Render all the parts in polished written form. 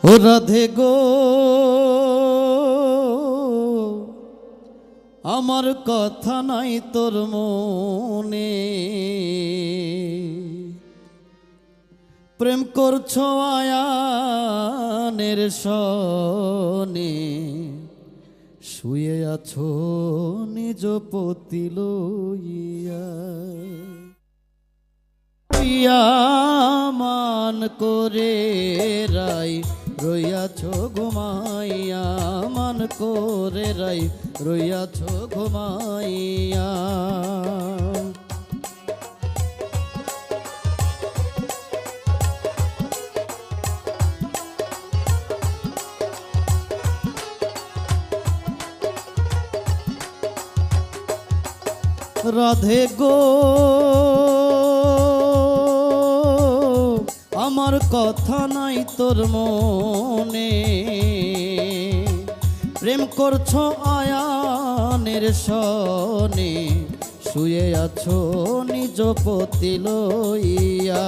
ও রাধে গো আমার কথা নাই তোর মনে, প্রেম করছো আয়ানের সনে, শুয়ে আছো নিজ পতি লইয়া। মান করে রাই রইয়াছো ঘুমাইয়া, মান করে রাই রইয়াছো ঘুমাইয়া। রাধে গো আমার কথা নাই তোর মনে, প্রেম করছো আয়ানের সনে, শুয়ে আছো নিজ পতি লইয়া।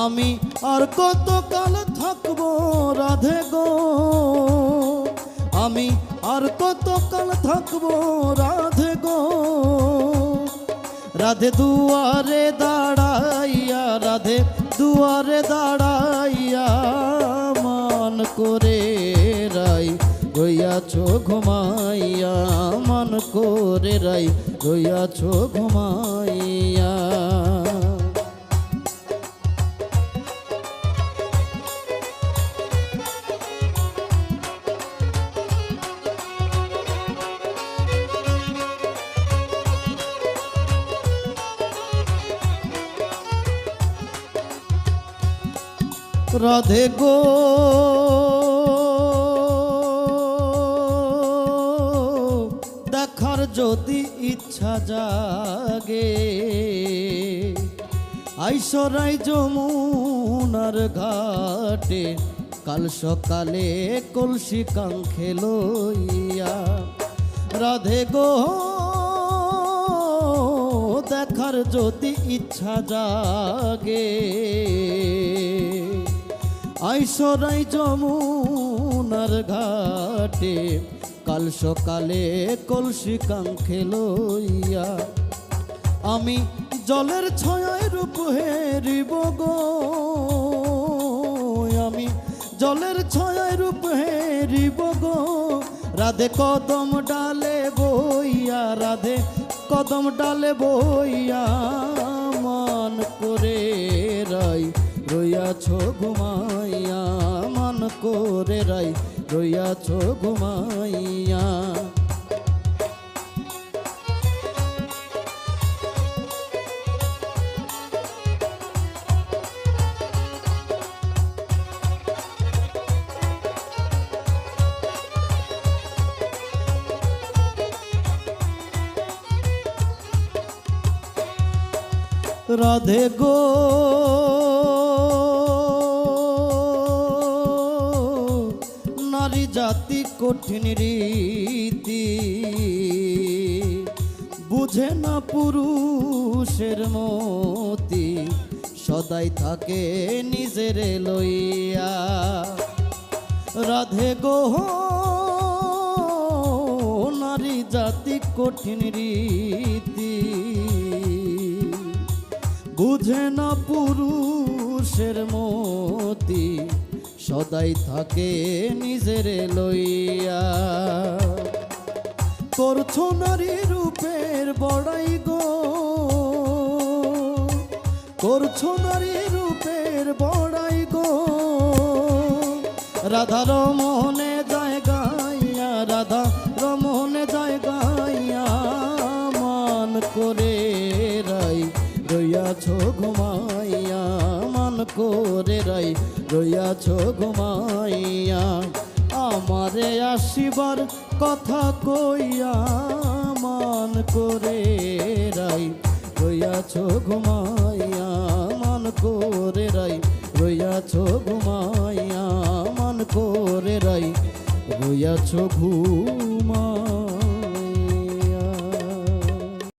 আমি আর কতকাল থাকবো রাধে গো, আমি আর কতকাল থাকবো রাধে গো, রাধে দুয়ারে দাঁড়াইয়া, রাধে দুয়ারে দাঁড়াইয়া, মান করে রাই রইয়াছো ঘুমাইয়া, মান করে রাই রইয়াছো ঘুমাইয়া। রাধে গো দেখার যদি ইচ্ছা জাগে, আইসরাই যমুনার ঘাটে, কাল সকালে কলসি কাঙ্খে লইয়া। রাধে গো দেখার যদি ইচ্ছা জাগে, আইসরাই যমুনার ঘাটে, কাল সকালে কলসি কাঙ্খে লইয়া। আমি জলের ছায়ায় রূপ হেরিব গো, আমি জলের ছায়ায় রূপ হেরিব গো, রাধে কদম ডালে বইয়া, রাধে কদম ডালে বইয়া, মান করে রাই রইয়াছো ঘুমাইয়া, মান করে রাই রইয়াছো ঘুমাইয়া। রাধে গো নারী জাতি কঠিন রীতি, বুঝে না পুরুষের মতি, সদাই থাকে নিজের লইয়া। রাধে গো নারী জাতি কঠিন রীতি, বুঝে না পুরুষের মতি, সদাই থাকে নিজের লইয়া। করছো নারী রূপের বড়াই গো, করছো নারী রূপের বড়াই গো, রাধা রমনে যায় গাইয়া, রাধা রমনে যায় গাইয়া, মান করে রাই রইয়াছো ঘুমাইয়া, মান করে রাই রইয়াছো ঘুমাইয়া। আমারে আসিবার কথা কইয়া, মান করে রাই রইয়াছো ঘুমাইয়া, মান করে রাই রইয়াছো ঘুমাইয়া, মান করে রাই রইয়াছো ঘুমা।